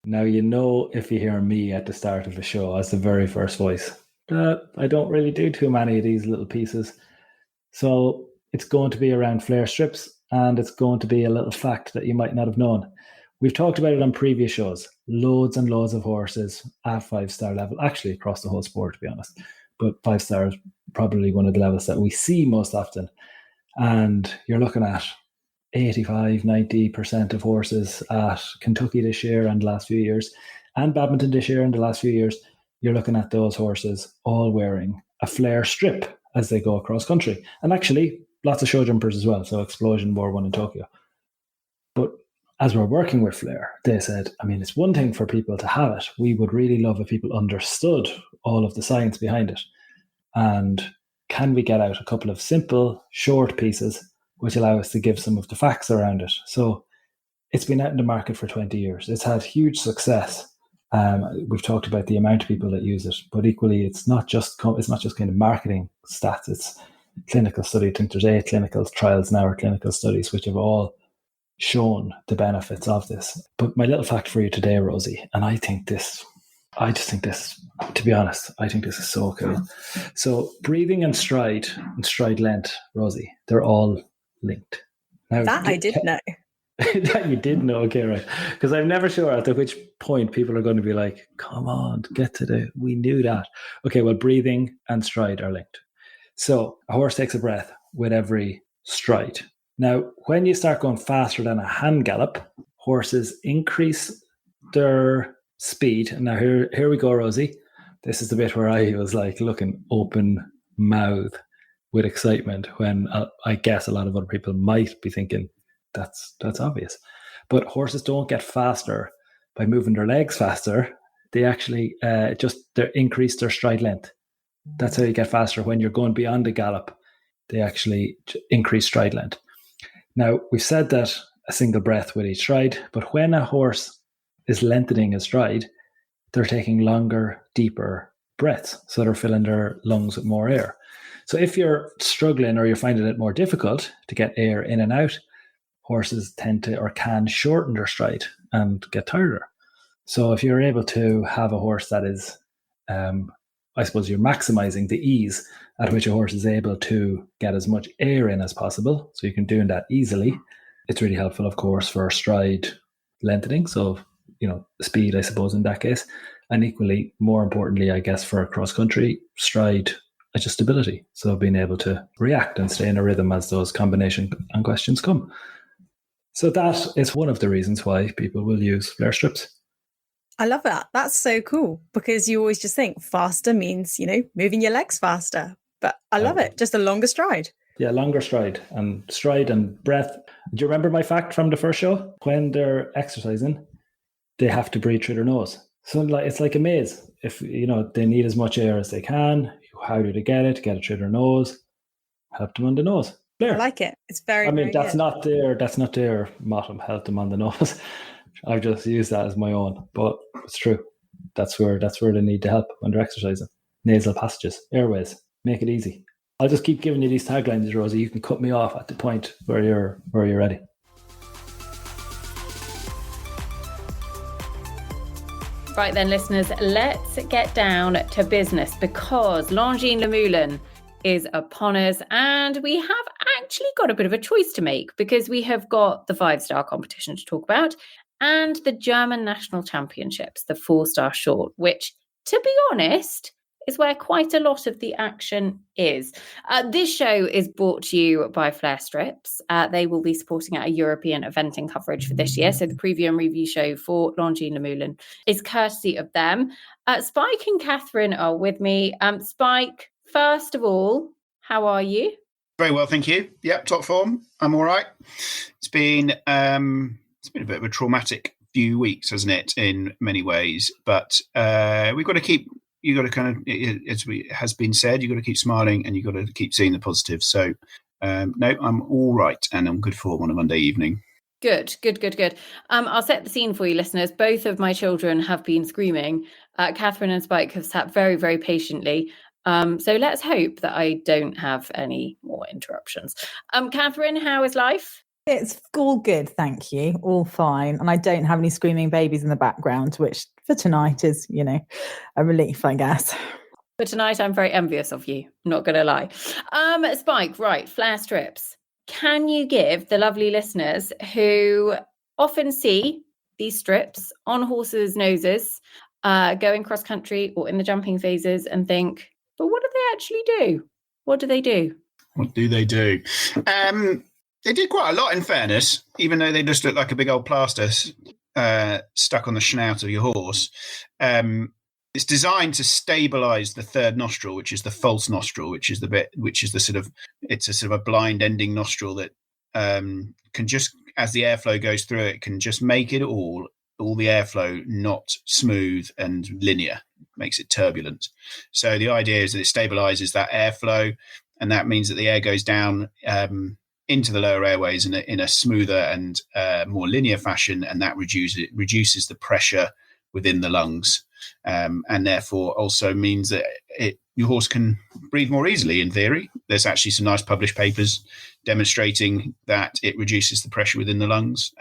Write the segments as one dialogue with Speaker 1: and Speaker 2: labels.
Speaker 1: Now, if you hear me at the start of the show as the very first voice, I don't really do too many of these little pieces. So it's going to be around flare strips, and it's going to be a little fact that you might not have known. We've talked about it on previous shows. Loads and loads of horses at 5-star level, actually across the whole sport, to be honest. But 5-star is probably one of the levels that we see most often. And you're looking at 85-90% of horses at Kentucky this year and the last few years, and Badminton this year and the last few years. You're looking at those horses all wearing a flare strip as they go across country. And actually, lots of show jumpers as well. So Explosion wore one in Tokyo. But as we're working with flare, they said, it's one thing for people to have it. We would really love if people understood all of the science behind it. And can we get out a couple of simple, short pieces which allow us to give some of the facts around it? So it's been out in the market for 20 years. It's had huge success. We've talked about the amount of people that use it, but equally, it's not just kind of marketing stats. It's clinical study. I think there's 8 clinical trials now, or clinical studies, which have all shown the benefits of this. But my little fact for you today, Rosie, and I just think this, to be honest, I think this is so cool. So breathing and stride length, Rosie, they're all linked.
Speaker 2: Now, that I did know.
Speaker 1: That you did know, okay, right? Because I'm never sure at which point people are going to be like, come on, we knew that. Okay, well, breathing and stride are linked. So a horse takes a breath with every stride. Now, when you start going faster than a hand gallop, horses increase their speed. And now here we go, Rosie. This is the bit where I was like looking open mouth with excitement, when I guess a lot of other people might be thinking, that's obvious. But horses don't get faster by moving their legs faster. They actually they increase their stride length. That's how you get faster. When you're going beyond the gallop, they actually increase stride length. Now, we've said that a single breath with each stride, but when a horse is lengthening a stride, they're taking longer, deeper breaths. So they're filling their lungs with more air. So if you're struggling or you're finding it more difficult to get air in and out, horses tend to or can shorten their stride and get tireder. So if you're able to have a horse that is, I suppose you're maximizing the ease at which a horse is able to get as much air in as possible, so you can do that easily. It's really helpful, of course, for stride lengthening. So, speed, I suppose, in that case. And equally, more importantly, I guess, for cross-country, stride adjustability. So being able to react and stay in a rhythm as those combination and questions come. So that is one of the reasons why people will use flare strips.
Speaker 2: I love that. That's so cool, because you always just think faster means, moving your legs faster. But I love it. Just a longer stride.
Speaker 1: Yeah, longer stride and breath. Do you remember my fact from the first show? When they're exercising, they have to breathe through their nose. So it's like a maze. If, they need as much air as they can, how do they get it? Get it through their nose. Help them on the nose. There.
Speaker 2: I like it. It's very, very
Speaker 1: that's
Speaker 2: good.
Speaker 1: That's not their motto, help them on the nose. I've just used that as my own, but it's true. That's where they need the help when they're exercising. Nasal passages, airways, make it easy. I'll just keep giving you these taglines, Rosie. You can cut me off at the point where you're ready.
Speaker 3: Right then, listeners, let's get down to business, because Luhmühlen is upon us, and we have actually got a bit of a choice to make, because we have got the 5-star competition to talk about and the German National Championships, the 4-star short, which, to be honest, is where quite a lot of the action is. This show is brought to you by Flare Strips. They will be supporting our European eventing coverage for this year. So the preview and review show for Luhmühlen is courtesy of them. Spike and Catherine are with me. Spike, first of all, how are you?
Speaker 4: Very well, thank you. Yep, top form. I'm all right. It's been a bit of a traumatic few weeks, hasn't it, in many ways? But we've got to keep. You got to kind of, as has been said, you got to keep smiling and you got to keep seeing the positives. So, no, I'm all right and I'm good form on a Monday evening.
Speaker 3: Good. I'll set the scene for you, listeners. Both of my children have been screaming. Catherine and Spike have sat very, very patiently. So let's hope that I don't have any more interruptions. Catherine, how is life?
Speaker 5: It's all good, thank you. All fine. And I don't have any screaming babies in the background, which for tonight is, a relief, I guess.
Speaker 3: But tonight I'm very envious of you, not going to lie. Spike, right, flare strips. Can you give the lovely listeners who often see these strips on horses' noses going cross country or in the jumping phases and think, but what do they actually do? What do they do?
Speaker 4: What do they do? They did quite a lot, in fairness, even though they just look like a big old plaster stuck on the snout of your horse. It's designed to stabilize the third nostril, which is the false nostril, it's a sort of a blind ending nostril that can just, as the airflow goes through it, can just make it all the airflow not smooth and linear, makes it turbulent. So the idea is that it stabilizes that airflow, and that means that the air goes down into the lower airways in a smoother and more linear fashion, and that reduces the pressure within the lungs, and therefore also means that your horse can breathe more easily, in theory. There's actually some nice published papers demonstrating that it reduces the pressure within the lungs,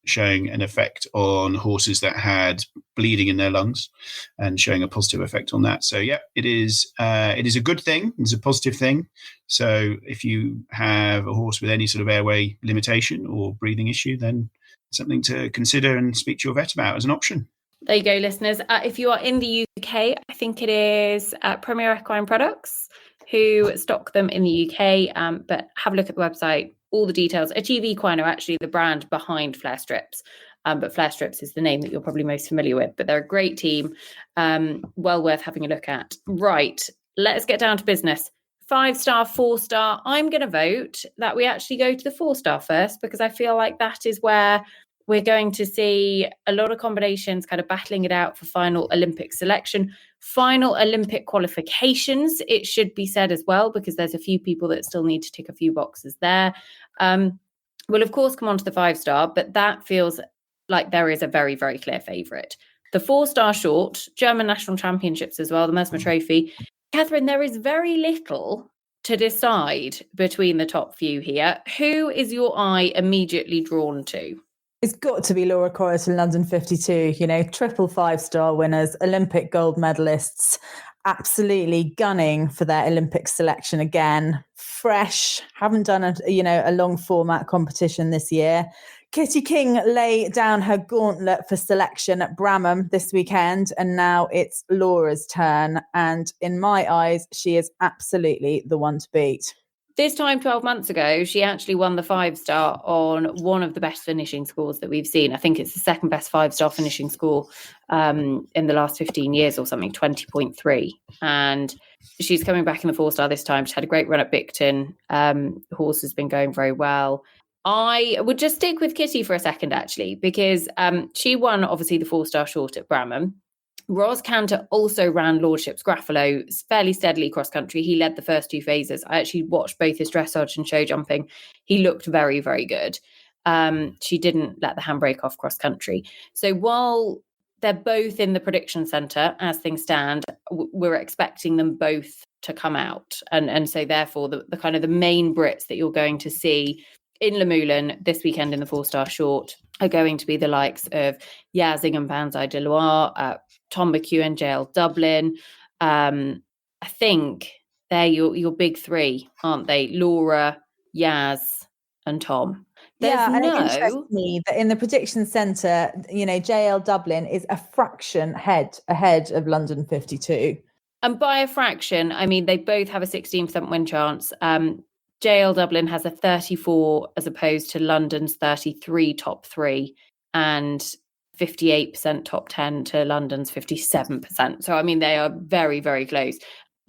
Speaker 4: showing an effect on horses that had bleeding in their lungs and showing a positive effect on that. So yeah, it is a good thing. It's a positive thing. So if you have a horse with any sort of airway limitation or breathing issue, then something to consider and speak to your vet about as an option.
Speaker 3: There you go, listeners. If you are in the UK, I think it is Premier Equine Products who stock them in the UK, but have a look at the website. All the details. Achieve Equine are actually the brand behind Flare Strips, but Flare Strips is the name that you're probably most familiar with. But they're a great team, well worth having a look at. Right, let's get down to business. 5-star, 4-star. I'm going to vote that we actually go to the 4-star first, because I feel like that is where we're going to see a lot of combinations kind of battling it out for final Olympic selection, final Olympic qualifications, it should be said as well, because there's a few people that still need to tick a few boxes there. We'll, of course, come on to the 5-star, but that feels like there is a very, very clear favourite. The 4-star short, German National Championships as well, the Mesmer Trophy. Catherine, there is very little to decide between the top few here. Who is your eye immediately drawn to?
Speaker 5: It's got to be Laura Corris in London 52, triple 5-star winners, Olympic gold medalists, absolutely gunning for their Olympic selection again. Fresh, haven't done a long format competition this year. Kitty King lay down her gauntlet for selection at Bramham this weekend, and now it's Laura's turn. And in my eyes, she is absolutely the one to beat.
Speaker 3: This time 12 months ago, she actually won the 5-star on one of the best finishing scores that we've seen. I think it's the second best 5-star finishing score in the last 15 years or something, 20.3. And she's coming back in the 4-star this time. She had a great run at Bicton. The horse has been going very well. I would just stick with Kitty for a second, actually, because she won, obviously, the 4-star short at Bramham. Ros Cantor also ran Lordship's Graffalo fairly steadily cross country. He led the first 2 phases. I actually watched both his dressage and show jumping. He looked very, very good. She didn't let the handbrake off cross country. So while they're both in the prediction centre, as things stand, we're expecting them both to come out. And so therefore the kind of the main Brits that you're going to see in Luhmühlen this weekend in the 4-star short are going to be the likes of Yazing and Banzai de Loire, Tom McEwen, JL Dublin. I think they're your big 3, aren't they? Laura, Yaz, and Tom.
Speaker 5: And it interests me that in the prediction centre, JL Dublin is a fraction ahead of London 52.
Speaker 3: And by a fraction, I mean they both have a 16% win chance. JL Dublin has a 34 as opposed to London's 33 top 3 and 58% top 10 to London's 57%. So, I mean, they are very, very close.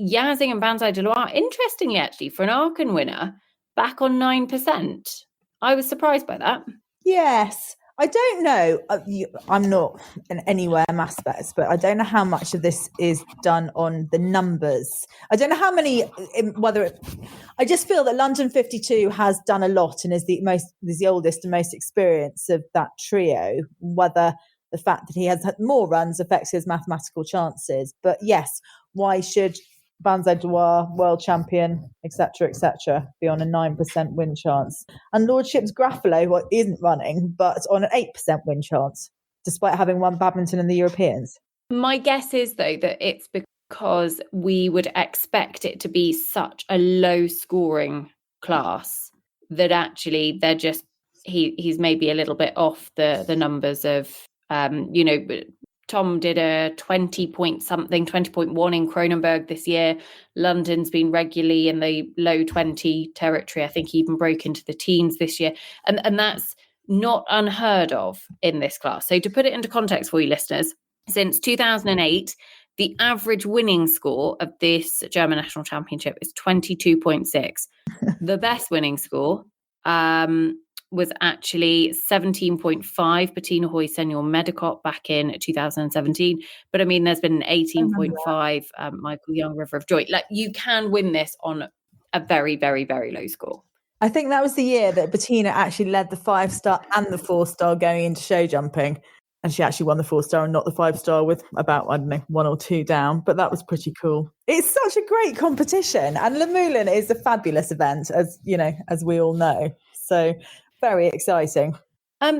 Speaker 3: Yazing and Banzai de Loire, interestingly, actually, for an Aachen winner, back on 9%. I was surprised by that.
Speaker 5: Yes. I don't know. I'm not an anywhere maths expert. I don't know how much of this is done on the numbers. I don't know how many, I just feel that London 52 has done a lot and is the oldest and most experienced of that trio, whether the fact that he has had more runs affects his mathematical chances. But yes, why should Banzai Dwar, world champion, etc., etc., be on a 9% win chance. And Lordship's Graffalo, what isn't running, but on an 8% win chance, despite having won badminton in the Europeans.
Speaker 3: My guess is, though, that it's because we would expect it to be such a low scoring class that actually they're just, he's maybe a little bit off the numbers of, Tom did a 20.1 in Kronenberg this year. London's been regularly in the low 20 territory. I think he even broke into the teens this year. And that's not unheard of in this class. So to put it into context for you listeners, since 2008, the average winning score of this German National Championship is 22.6. The best winning score was actually 17.5, Bettina Hoy Senior Medicott back in 2017. But I mean, there's been an 18.5 Michael Young River of Joy. Like, you can win this on a very, very, very low score.
Speaker 5: I think that was the year that Bettina actually led the 5-star and the 4-star going into show jumping. And she actually won the 4-star and not the 5-star with about, 1 or 2 down. But that was pretty cool. It's such a great competition. And Luhmühlen is a fabulous event, as we all know. So very exciting.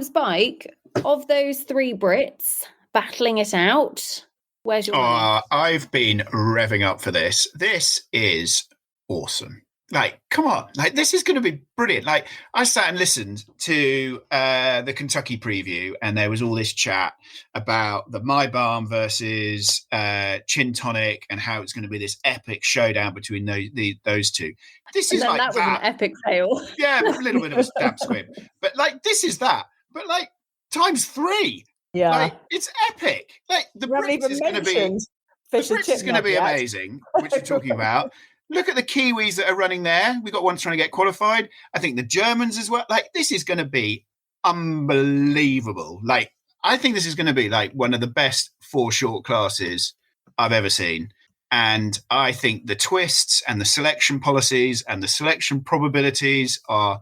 Speaker 3: Spike, of those 3 Brits battling it out, where's your money?
Speaker 4: I've been revving up for this. This is awesome. Like, come on. Like, this is going to be brilliant. Like, I sat and listened to the Kentucky preview, and there was all this chat about the My Balm versus Chin Tonic and how it's going to be this epic showdown between those two. This is like
Speaker 3: that was an epic fail.
Speaker 4: Yeah, a little bit of a stab squib. But, like, this is that. But, like, times 3.
Speaker 5: Yeah.
Speaker 4: Like, it's epic. Like, the Brits is going to be amazing, which you're talking about. Look at the Kiwis that are running there. We've got one trying to get qualified. I think the Germans as well. Like, this is going to be unbelievable. Like, I think this is going to be like one of the best 4 short classes I've ever seen. And I think the twists and the selection policies and the selection probabilities are,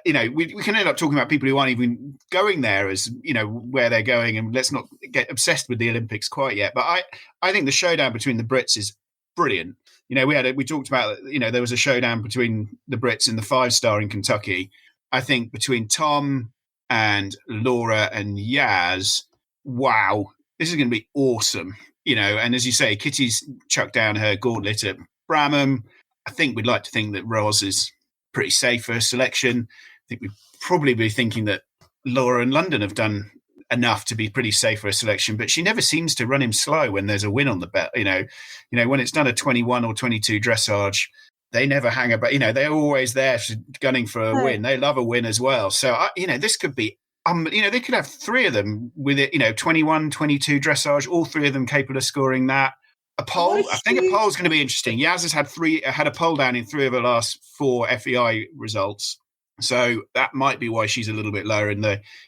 Speaker 4: we can end up talking about people who aren't even going there as, where they're going. And let's not get obsessed with the Olympics quite yet. But I think the showdown between the Brits is brilliant. We talked about, there was a showdown between the Brits and the 5-star in Kentucky. I think between Tom and Laura and Yaz, wow, this is going to be awesome. And as you say, Kitty's chucked down her gauntlet at Bramham. I think we'd like to think that Ros is pretty safe for a selection. I think we'd probably be thinking that Laura and London have done enough to be pretty safe for a selection, but she never seems to run him slow when there's a win on the bet. When it's done a 21 or 22 dressage, they never hang about. They're always there gunning for a win. They love a win as well. So this could be they could have 3 of them with it, 21, 22 dressage, all 3 of them capable of scoring that. A poll, I think a poll is going to be interesting. Yaz has had a poll down in 3 of her last 4 FEI results. So that might be why she's a little bit lower in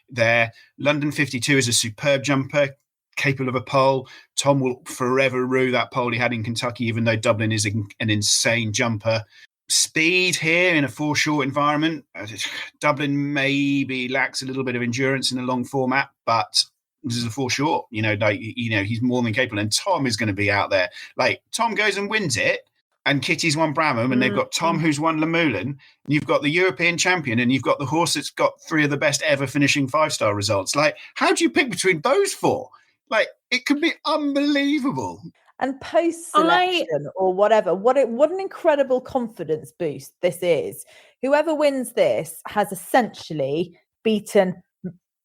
Speaker 4: there. London 52 is a superb jumper, capable of a pole. Tom will forever rue that pole he had in Kentucky, even though Dublin is an insane jumper. Speed here in a 4 short environment. Dublin maybe lacks a little bit of endurance in a long format, but this is a 4 short. He's more than capable. And Tom is going to be out there. Like, Tom goes and wins it, and Kitty's won Bramham, and they've got Tom who's won Luhmühlen, and you've got the European champion, and you've got the horse that's got 3 of the best ever finishing 5-star results. Like, how do you pick between those 4? Like, it could be unbelievable.
Speaker 5: And post-selection or whatever, what an incredible confidence boost this is. Whoever wins this has essentially beaten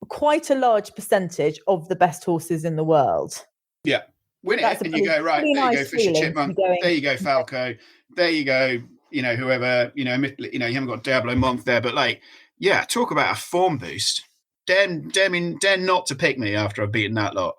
Speaker 5: quite a large percentage of the best horses in the world.
Speaker 4: Yeah. Win it, and you go, right, there you go, Fisher Chipmunk, there you go, Falco, there you go, whoever, you haven't got Diablo Month there, but talk about a form boost. Dare not to pick me after I've beaten that lot.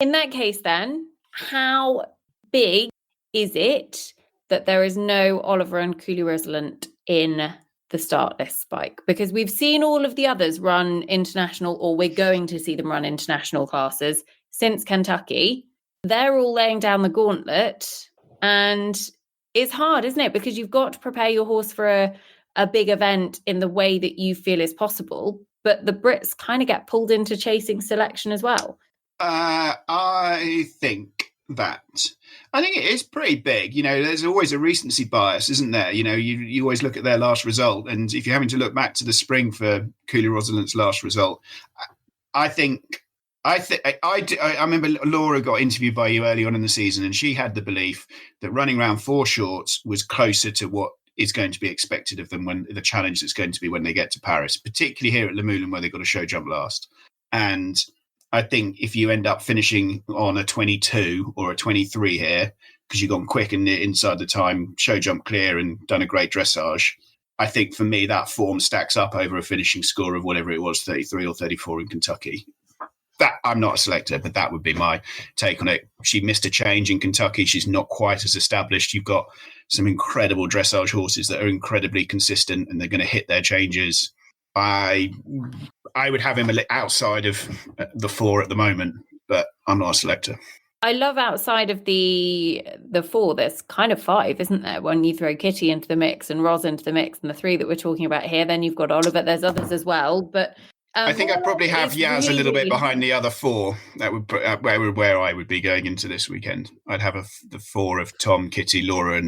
Speaker 3: In that case, then, how big is it that there is no Oliver and Cooley Rosalant in the start list, Spike? Because we've seen all of the others run international, or we're going to see them run international classes since Kentucky. They're all laying down the gauntlet, and it's hard, isn't it? Because you've got to prepare your horse for a big event in the way that you feel is possible. But the Brits kind of get pulled into chasing selection as well.
Speaker 4: I think that. I think it is pretty big. There's always a recency bias, isn't there? You always look at their last result, and if you're having to look back to the spring for Cooley Rosalind's last result, I remember Laura got interviewed by you early on in the season, and she had the belief that running around 4 shorts was closer to what is going to be expected of them when the challenge that's going to be when they get to Paris, particularly here at Luhmühlen where they've got a show jump last. And I think if you end up finishing on a 22 or a 23 here, because you've gone quick and inside the time, show jump clear and done a great dressage, I think for me that form stacks up over a finishing score of whatever it was, 33 or 34 in Kentucky. That I'm not a selector, but that would be my take on it. She missed a change in Kentucky. She's not quite as established. You've got some incredible dressage horses that are incredibly consistent and they're going to hit their changes. I would have him outside of the 4 at the moment, but I'm not a selector.
Speaker 3: I love outside of the 4, there's kind of 5, isn't there? When you throw Kitty into the mix and Ros into the mix and the 3 that we're talking about here, then you've got Oliver. There's others as well, but
Speaker 4: I think I'd probably have Yaz a little bit behind the other 4. That would put where I would be going into this weekend. I'd have the 4 of Tom, Kitty, Laura,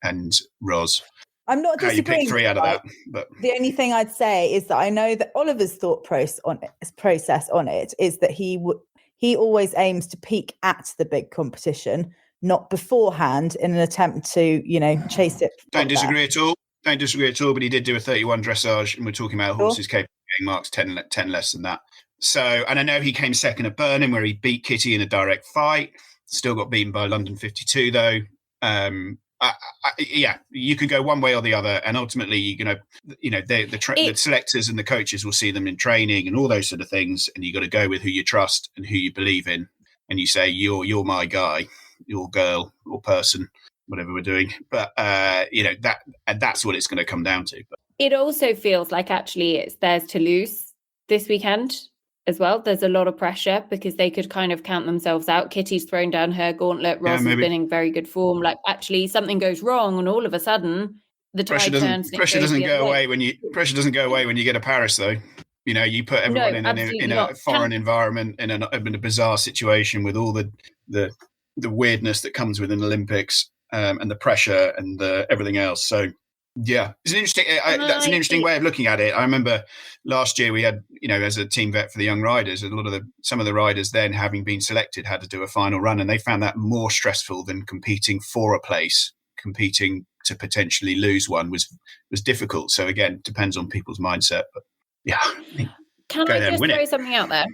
Speaker 4: and Ros.
Speaker 5: I'm not disagreeing.
Speaker 4: How you pick 3 out of that? But
Speaker 5: the only thing I'd say is that I know that Oliver's thought process on it is that he always aims to peak at the big competition, not beforehand, in an attempt to chase it.
Speaker 4: Don't disagree at all. But he did do a 31 dressage, and we're talking about horses capable of getting marks 10 less than that. So, and I know he came second at Burnham, where he beat Kitty in a direct fight. Still got beaten by London 52, though. You could go one way or the other, and ultimately, the selectors and the coaches will see them in training and all those sort of things, and you got to go with who you trust and who you believe in, and you say you're my guy, your girl or person, whatever we're doing. But that's what it's going to come down to. But
Speaker 3: it also feels like actually it's theirs to lose this weekend as well. There's a lot of pressure because they could kind of count themselves out. Kitty's thrown down her gauntlet. Ross has been in very good form. Like actually something goes wrong and all of a sudden the tide turns.
Speaker 4: Pressure doesn't go away when you get to Paris though. You put everyone in a foreign environment, in a bizarre situation with all the weirdness that comes with an Olympics and the pressure and everything else. So yeah, it's an interesting. That's an interesting way of looking at it. I remember last year we had, as a team vet for the young riders, some of the riders then, having been selected, had to do a final run, and they found that more stressful than competing for a place. Competing to potentially lose one was difficult. So again, depends on people's mindset. But yeah,
Speaker 3: can I just throw something out there?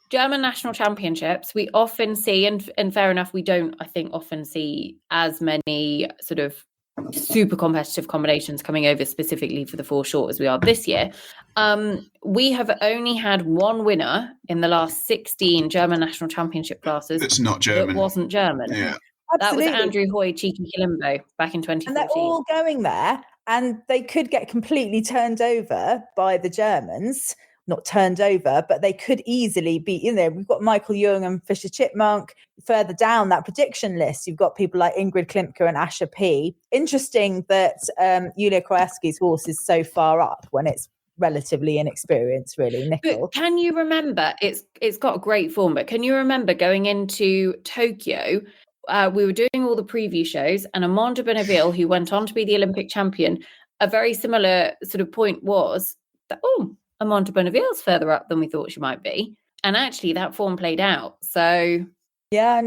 Speaker 3: German national championships, we often see, and fair enough, we don't, I think, often see as many sort of super competitive combinations coming over specifically for the 4 short as we are this year. We have only had 1 winner in the last 16 German national championship classes.
Speaker 4: It's not German.
Speaker 3: That wasn't German.
Speaker 4: Yeah.
Speaker 3: Absolutely. That was Andrew Hoy, Cheeky Kilimbo back in 2014.
Speaker 5: And they're all going there, and they could get completely turned over by the Germans. Not turned over, but they could easily be in there. We've got Michael Jung and Fisher Chipmunk. Further down that prediction list, you've got people like Ingrid Klimke and Asher P. Interesting that Yulia Kowarski's horse is so far up when it's relatively inexperienced, really, Nicole.
Speaker 3: But can you remember, it's got a great form, but can you remember going into Tokyo, we were doing all the preview shows, and Amanda Bonneville, who went on to be the Olympic champion, a very similar sort of point was that, Amanda Bonneville's further up than we thought she might be. And actually that form played out. So
Speaker 5: yeah,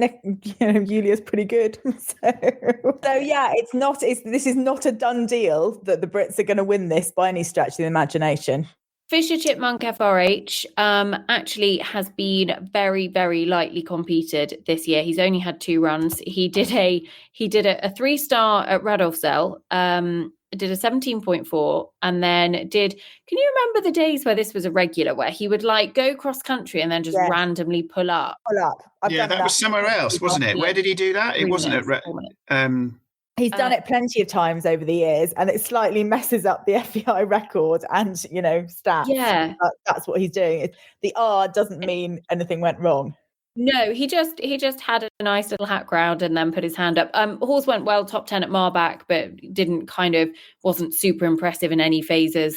Speaker 5: Julia's pretty good. So yeah, this is not a done deal that the Brits are going to win this by any stretch of the imagination.
Speaker 3: Fisher Chipmunk FRH actually has been very, very lightly competed this year. He's only had 2 runs. He did a 3-star at Radolfzell, did a 17.4, and then can you remember the days where this was a regular, where he would go cross country and then just randomly pull up?
Speaker 4: That was somewhere else, wasn't it? Where did he do that? It wasn't at
Speaker 5: He's done it plenty of times over the years, and it slightly messes up the FEI record and stats. Yeah, that's what he's doing. The R doesn't mean anything went wrong.
Speaker 3: No, he just had a nice little hack round and then put his hand up. Horse went well, top 10 at Marbach, but wasn't super impressive in any phases.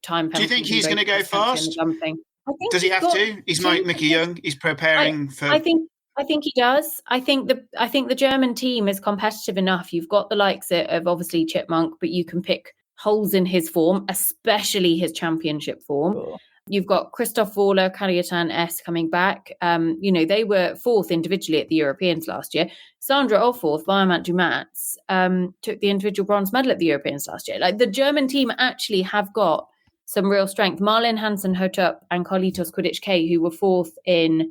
Speaker 3: Time.
Speaker 4: Do you think he's going to go fast?
Speaker 3: I think
Speaker 4: Does he have to? He's like Mickey Young. He's preparing for.
Speaker 3: I think I think he does. I think the German team is competitive enough. You've got the likes of obviously Chipmunk, but you can pick holes in his form, especially his championship form.
Speaker 5: Cool.
Speaker 3: You've got Christoph Wahler, Kariatan S coming back. They were fourth individually at the Europeans last year. Sandra Offorth, Weiermann Dumas, took the individual bronze medal at the Europeans last year. Like, the German team actually have got some real strength. Marlin Hansen Hotup and Carlitos Kudic-K, who were fourth in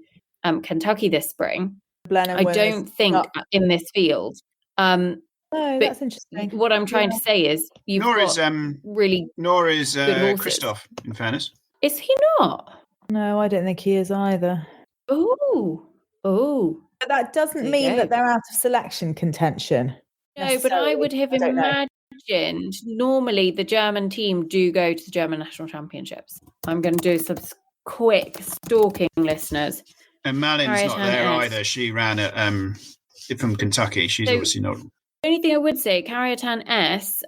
Speaker 3: Kentucky this spring. I don't think in this field.
Speaker 5: No, that's interesting.
Speaker 3: What I'm trying to say is you've got really
Speaker 4: nor is
Speaker 3: good horses.
Speaker 4: Christoph, in fairness.
Speaker 3: Is he not?
Speaker 5: No, I don't think he is either.
Speaker 3: Oh.
Speaker 5: But that doesn't mean that they're out of selection contention.
Speaker 3: No, but I would have imagined normally the German team do go to the German national championships. I'm going to do some quick stalking, listeners.
Speaker 4: And Malin's not there either. She ran from Kentucky. She's obviously not.
Speaker 3: The only thing I would say, Kariatan S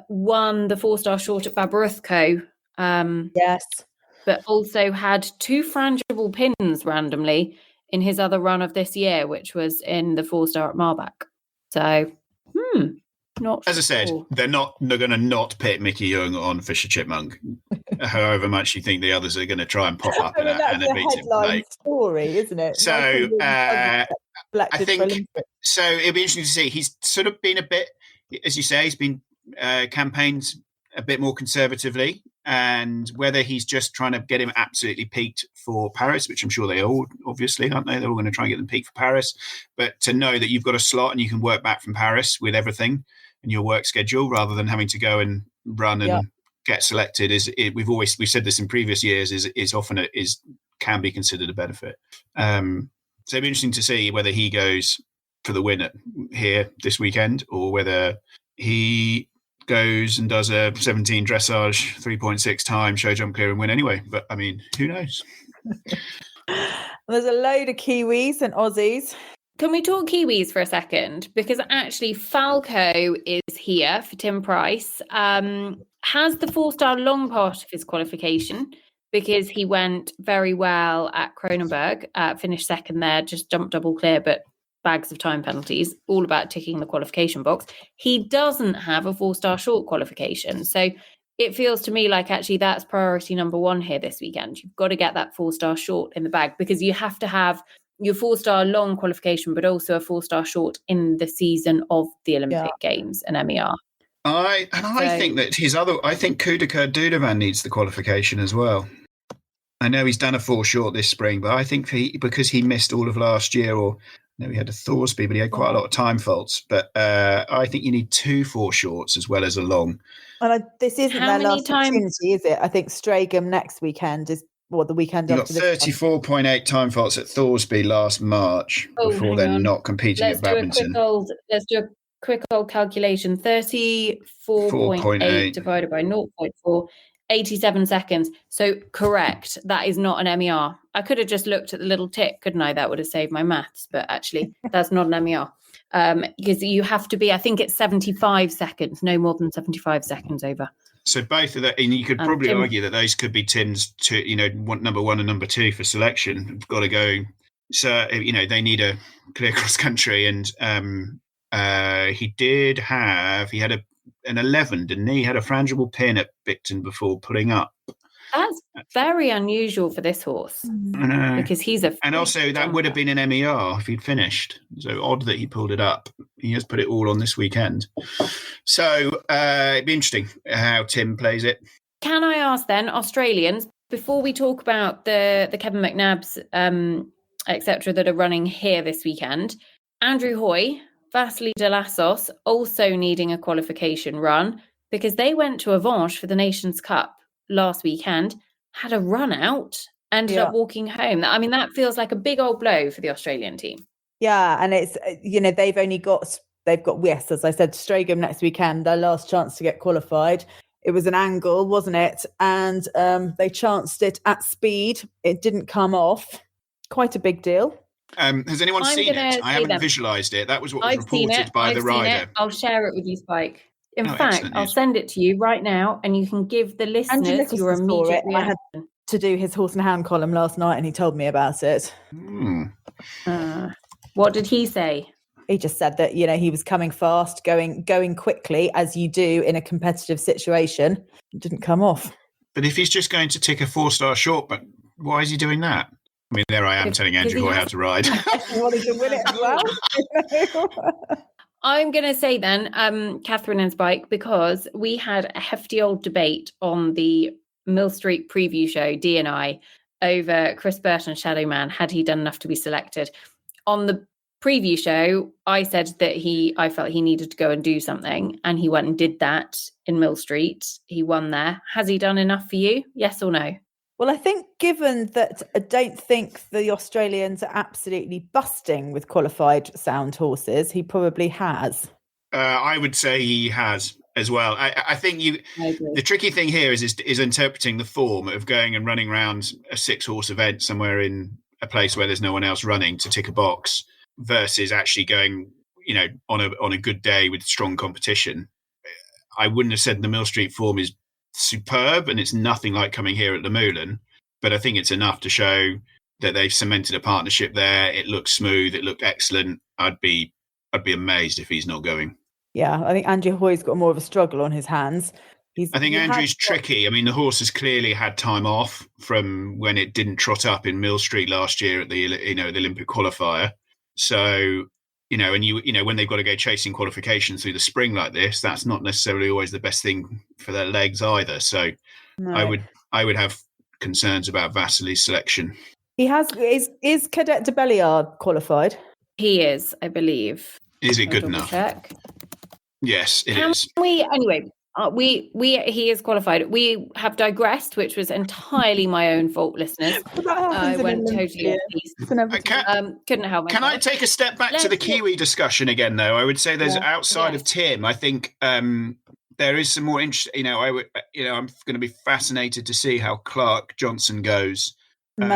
Speaker 3: won the 4-star short at Babruzco.
Speaker 5: Yes.
Speaker 3: But also had 2 frangible pins randomly in his other run of this year, which was in the 4-star at Marbach. So, not
Speaker 4: as I said, they're going to not pit Mickey Young on Fisher Chipmunk, however much you think the others are going to try and pop up
Speaker 5: that's a headline story, isn't it?
Speaker 4: So, I think so. It'll be interesting to see. He's sort of been a bit, as you say, he's been campaigned a bit more conservatively, and whether he's just trying to get him absolutely peaked for Paris, which I'm sure they all obviously, aren't they? They're all going to try and get them peaked for Paris. But to know that you've got a slot and you can work back from Paris with everything in your work schedule, rather than having to go and run and get selected, we've said this in previous years, is often can be considered a benefit. So it'll be interesting to see whether he goes for the win here this weekend, or whether he goes and does a 17 dressage 3.6 time show jump clear and win anyway. But I mean, who knows?
Speaker 5: There's a load of Kiwis and Aussies.
Speaker 3: Can we talk Kiwis for a second? Because actually Falco is here for Tim Price. Has the 4-star long part of his qualification, because he went very well at Kronenberg, finished second there, just jumped double clear, but bags of time penalties, all about ticking the qualification box. He doesn't have a 4-star short qualification. So it feels to me like actually that's priority number 1 here this weekend. You've got to get that 4-star short in the bag, because you have to have your 4-star long qualification, but also a 4-star short in the season of the Olympic Games and MER.
Speaker 4: I think that I think Kudika Dudavan needs the qualification as well. I know he's done a 4 short this spring, but I think because he missed all of last year, or he had a Thorsby, but he had quite a lot of time faults. But I think you need 2 4 shorts as well as a long.
Speaker 5: And this isn't their last opportunity, is it? I think Stragum next weekend is, the weekend after this.
Speaker 4: You got 34.8 time faults at Thorsby last March before then not competing at badminton.
Speaker 3: Let's do a quick old calculation. 34.8 divided by 0.4. 87 seconds. So correct. That is not an MER. I could have just looked at the little tick, couldn't I? That would have saved my maths. But actually, that's not an MER. Because you have to be, I think it's 75 seconds, no more than 75 seconds over.
Speaker 4: So both of that, and you could probably argue that those could be Tim's number 1 and number 2 for selection. You've got to go. So, they need a clear cross country. And he had an 11, didn't he? He had a frangible pin at Bicton before pulling up.
Speaker 3: That's very unusual for this horse.
Speaker 4: I know.
Speaker 3: Because he's
Speaker 4: and also that would have been an MER if he'd finished. So odd that he pulled it up. He has put it all on this weekend. So it'd be interesting how Tim plays it.
Speaker 3: Can I ask then, Australians, before we talk about the Kevin McNabbs, etc., that are running here this weekend, Andrew Hoy, Vasily de Lassos also needing a qualification run, because they went to Avanche for the Nations Cup last weekend, had a run out, ended up walking home. I mean, that feels like a big old blow for the Australian team.
Speaker 5: Yeah, and it's, they've got, yes, as I said, Stragum next weekend, their last chance to get qualified. It was an angle, wasn't it? And they chanced it at speed. It didn't come off. Quite a big deal.
Speaker 4: Has anyone seen it? I haven't visualised it. That was what was reported by the rider.
Speaker 3: I'll share it with you, Spike. In fact, I'll send it to you right now, and you can give the listeners your immediate reaction.
Speaker 5: I had to do his horse and hound column last night, and he told me about it.
Speaker 3: Let What did he say?
Speaker 5: He just said that, he was coming fast, going quickly, as you do in a competitive situation. It didn't come off.
Speaker 4: But if he's just going to tick a 4-star short, but why is he doing that? I mean, there I am telling Andrew Hoy how to ride.
Speaker 5: He wanted to win it as well.
Speaker 3: I'm going to say then, Catherine and Spike, because we had a hefty old debate on the Mill Street preview show, D&I, over Chris Burton, Shadow Man. Had he done enough to be selected? On the preview show, I said that I felt he needed to go and do something, and he went and did that in Mill Street. He won there. Has he done enough for you? Yes or no?
Speaker 5: Well, I think given that I don't think the Australians are absolutely busting with qualified sound horses, he probably has.
Speaker 4: I would say he has as well. I think the tricky thing here is interpreting the form of going and running around a 6-horse event somewhere in a place where there's no one else running to tick a box versus actually going, on a good day with strong competition. I wouldn't have said the Mill Street form is superb and it's nothing like coming here at Luhmühlen, but I think it's enough to show that they've cemented a partnership there. It looks smooth. It looked excellent. I'd be amazed if he's not going.
Speaker 5: Yeah, I think Andrew Hoy's got more of a struggle on his hands.
Speaker 4: I think Andrew's tricky. I mean, the horse has clearly had time off from when it didn't trot up in Mill Street last year at the the Olympic qualifier. So, and when they've got to go chasing qualifications through the spring like this, that's not necessarily always the best thing for their legs either. So no. I would have concerns about Vasili's selection.
Speaker 5: He is Cadet de Belliard qualified?
Speaker 3: He is, I believe.
Speaker 4: Is it good enough?
Speaker 3: Check.
Speaker 4: Yes, it is.
Speaker 3: He is qualified. We have digressed, which was entirely my own fault, listeners. I went totally off piece. Couldn't help myself.
Speaker 4: Can I take a step back to the Kiwi discussion again, though? I would say there's outside of Tim, I think there is some more interest. I'm going to be fascinated to see how Clark Johnson goes on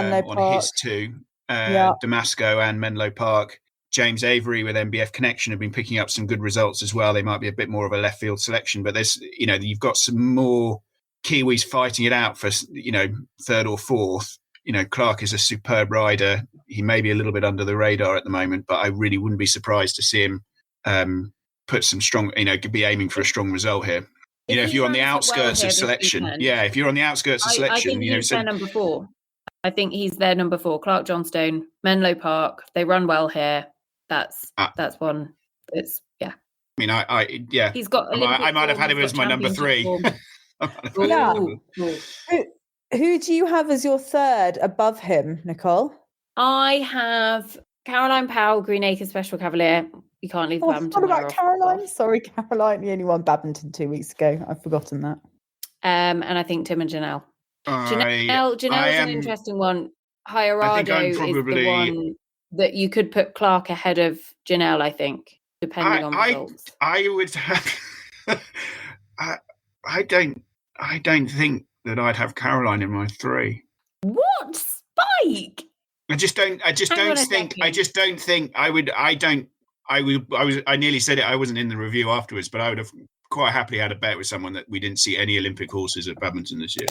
Speaker 4: his two, Damasco and Menlo Park. James Avery with MBF Connection have been picking up some good results as well. They might be a bit more of a left field selection, but there's, you've got some more Kiwis fighting it out for, third or fourth. Clark is a superb rider. He may be a little bit under the radar at the moment, but I really wouldn't be surprised to see him put some strong, be aiming for a strong result here. If you're on the outskirts of selection, if you're on the the selection,
Speaker 3: I think he's their number 4. I think he's their number 4. Clark Johnstone, Menlo Park. They run well here. That's one. It's I
Speaker 4: mean,
Speaker 3: He's got.
Speaker 4: I might have had him as my number 3.
Speaker 5: Who do you have as your third above him, Nicole?
Speaker 3: I have Caroline Powell, Greenacre Special Cavalier. You can't leave the badminton.
Speaker 5: What about Caroline? Sorry, Caroline. You only won badminton 2 weeks ago. I've forgotten that.
Speaker 3: And I think Tim and Janelle. Janelle's an interesting one. Hiorado is the one that you could put Clark ahead of Janelle, I think, depending on results.
Speaker 4: I would have. I don't think that I'd have Caroline in my 3.
Speaker 3: What, Spike?
Speaker 4: I just don't think I would. I nearly said it. I wasn't in the review afterwards, but I would have quite happily had a bet with someone that we didn't see any Olympic horses at badminton this year.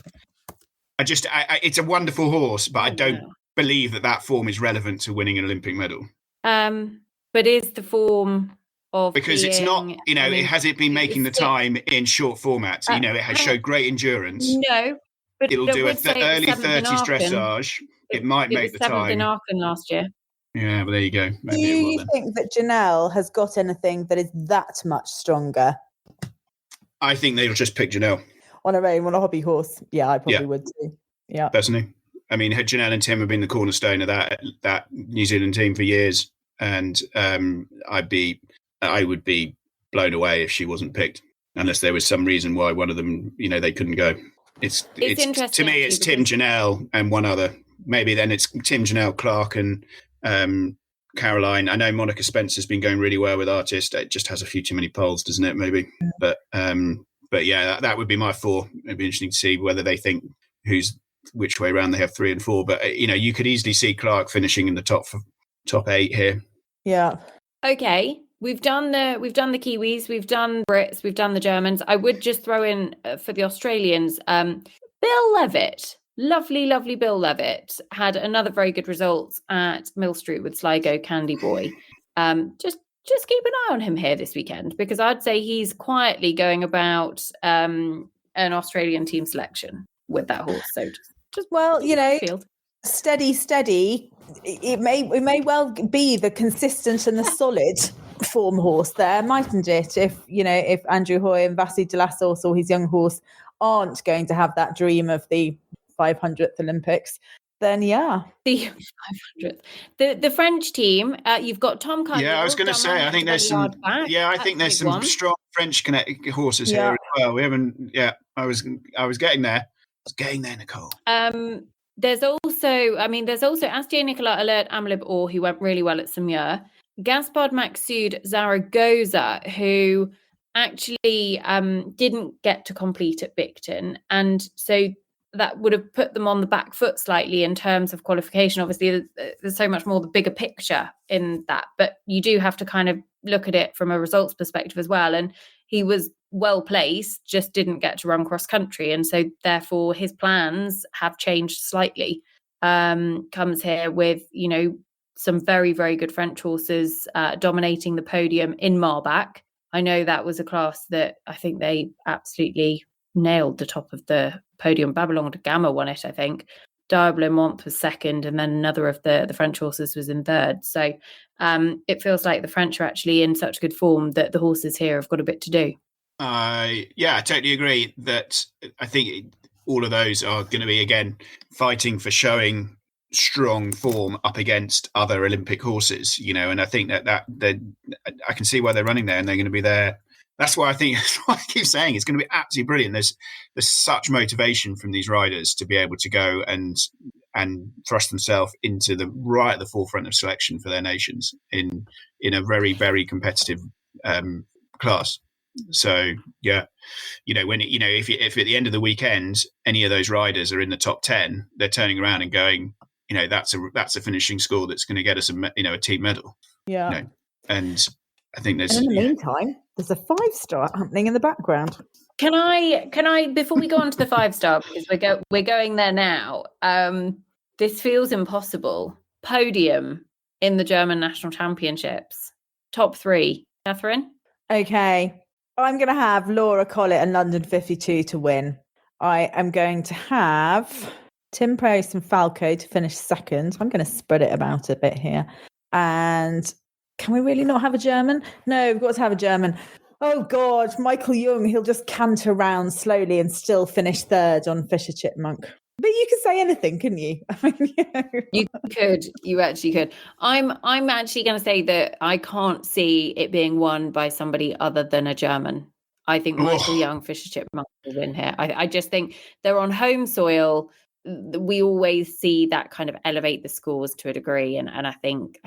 Speaker 4: It's a wonderful horse, but I don't believe that form is relevant to winning an Olympic medal.
Speaker 3: But is the form of
Speaker 4: it's not, has it been making the time in short formats? It has showed great endurance.
Speaker 3: No, but
Speaker 4: it'll do early 30s dressage. It might make the time.
Speaker 3: In Aachen last year.
Speaker 4: Yeah, but there you go.
Speaker 5: Maybe do you think that Janelle has got anything that is that much stronger?
Speaker 4: I think they'll just pick Janelle.
Speaker 5: On a hobby horse. Yeah, I probably would too. Yeah.
Speaker 4: Personally. I mean, Janelle and Tim have been the cornerstone of that New Zealand team for years. And I would be blown away if she wasn't picked, unless there was some reason why one of them, they couldn't go. It's interesting. To me, it's Tim, Janelle, and one other. Maybe then it's Tim, Janelle, Clark, and Caroline. I know Monica Spencer's been going really well with Artist. It just has a few too many poles, doesn't it? Maybe. But yeah, that would be my 4. It'd be interesting to see whether they think which way around they have 3 and 4. But you could easily see Clark finishing in the top 8 here.
Speaker 5: Yeah.
Speaker 3: Okay, we've done the Kiwis, we've done Brits, we've done the Germans. I would just throw in for the Australians, Bill Levitt. lovely Bill Levitt had another very good result at Mill Street with Sligo Candy Boy. Just keep an eye on him here this weekend, because I'd say he's quietly going about an Australian team selection with that horse. So just
Speaker 5: well,
Speaker 3: field.
Speaker 5: Steady. It may well be the consistent and the solid form horse there, mightn't it? If Andrew Hoy and Vassi de Lassos or his young horse aren't going to have that dream of the 500th Olympics, then yeah.
Speaker 3: The 500th. The French team, you've got Tom Cuddill.
Speaker 4: Yeah, I was going to say, I think there's some. Yeah, I think there's some strong French horses here as well. We haven't. Yeah, I was getting there. Nicole.
Speaker 3: There's also Astier Nicolas Alert Amlib Or, who went really well at Semur. Gaspard Maxud Zaragoza, who actually didn't get to complete at Bicton, and so that would have put them on the back foot slightly in terms of qualification. Obviously, there's so much more the bigger picture in that, but you do have to kind of look at it from a results perspective as well. And he was well placed, just didn't get to run cross country, and so therefore his plans have changed slightly. Comes here with some very, very good French horses dominating the podium in Marbach. I know that was a class that I think they absolutely nailed the top of the podium. Babylon de Gamma won it, I think. Diable Mont was second, and then another of the French horses was in third. So it feels like the French are actually in such good form that the horses here have got a bit to do.
Speaker 4: I totally agree that I think all of those are going to be, again, fighting for showing strong form up against other Olympic horses, and I think that I can see why they're running there, and they're going to be there. That's why I keep saying it's going to be absolutely brilliant. There's such motivation from these riders to be able to go and thrust themselves into right at the forefront of selection for their nations in a very, very competitive class. So yeah, if at the end of the weekend any of those riders are in the top 10, they're turning around and going, that's a finishing score that's going to get us a team medal.
Speaker 5: Yeah,
Speaker 4: and I think there's.
Speaker 5: And in the meantime, there's a 5-star happening in the background.
Speaker 3: Can I before we go on to the 5-star, because we're going there now. This feels impossible. Podium in the German National Championships. Top 3. Catherine?
Speaker 5: Okay. I'm going to have Laura Collett and London 52 to win. I am going to have Tim Price and Falco to finish second. I'm going to spread it about a bit here. And can we really not have a German? No, we've got to have a German. Oh, God, Michael Jung, he'll just canter around slowly and still finish third on Fisher Chipmunk. But you could say anything, couldn't you?
Speaker 3: You could. You actually could. I'm actually going to say that I can't see it being won by somebody other than a German. I think Michael Young, Fisher Chipmunk will win here. I just think they're on home soil. We always see that kind of elevate the scores to a degree, and I think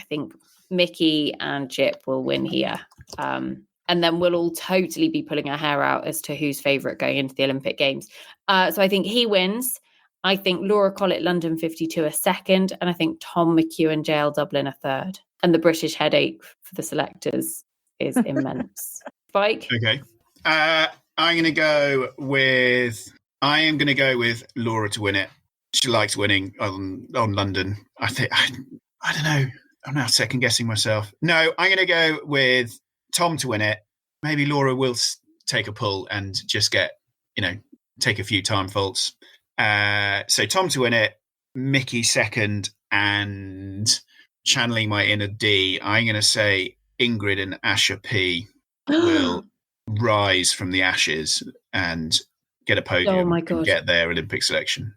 Speaker 3: Mickey and Chip will win here. And then we'll all totally be pulling our hair out as to who's favourite going into the Olympic Games. So I think he wins. I think Laura Collett, London 52 a second, and I think Tom McEwen, JL Dublin a third. And the British headache for the selectors is immense. Spike?
Speaker 4: Okay. I am going to go with Laura to win it. She likes winning on London. I don't know. I'm now second guessing myself. No, I'm going to go with Tom to win it. Maybe Laura will take a pull and just take a few time faults. So Tom to win it, Mickey second, and channeling my inner D, I'm going to say Ingrid and Asher P will rise from the ashes and get a podium and get their Olympic selection.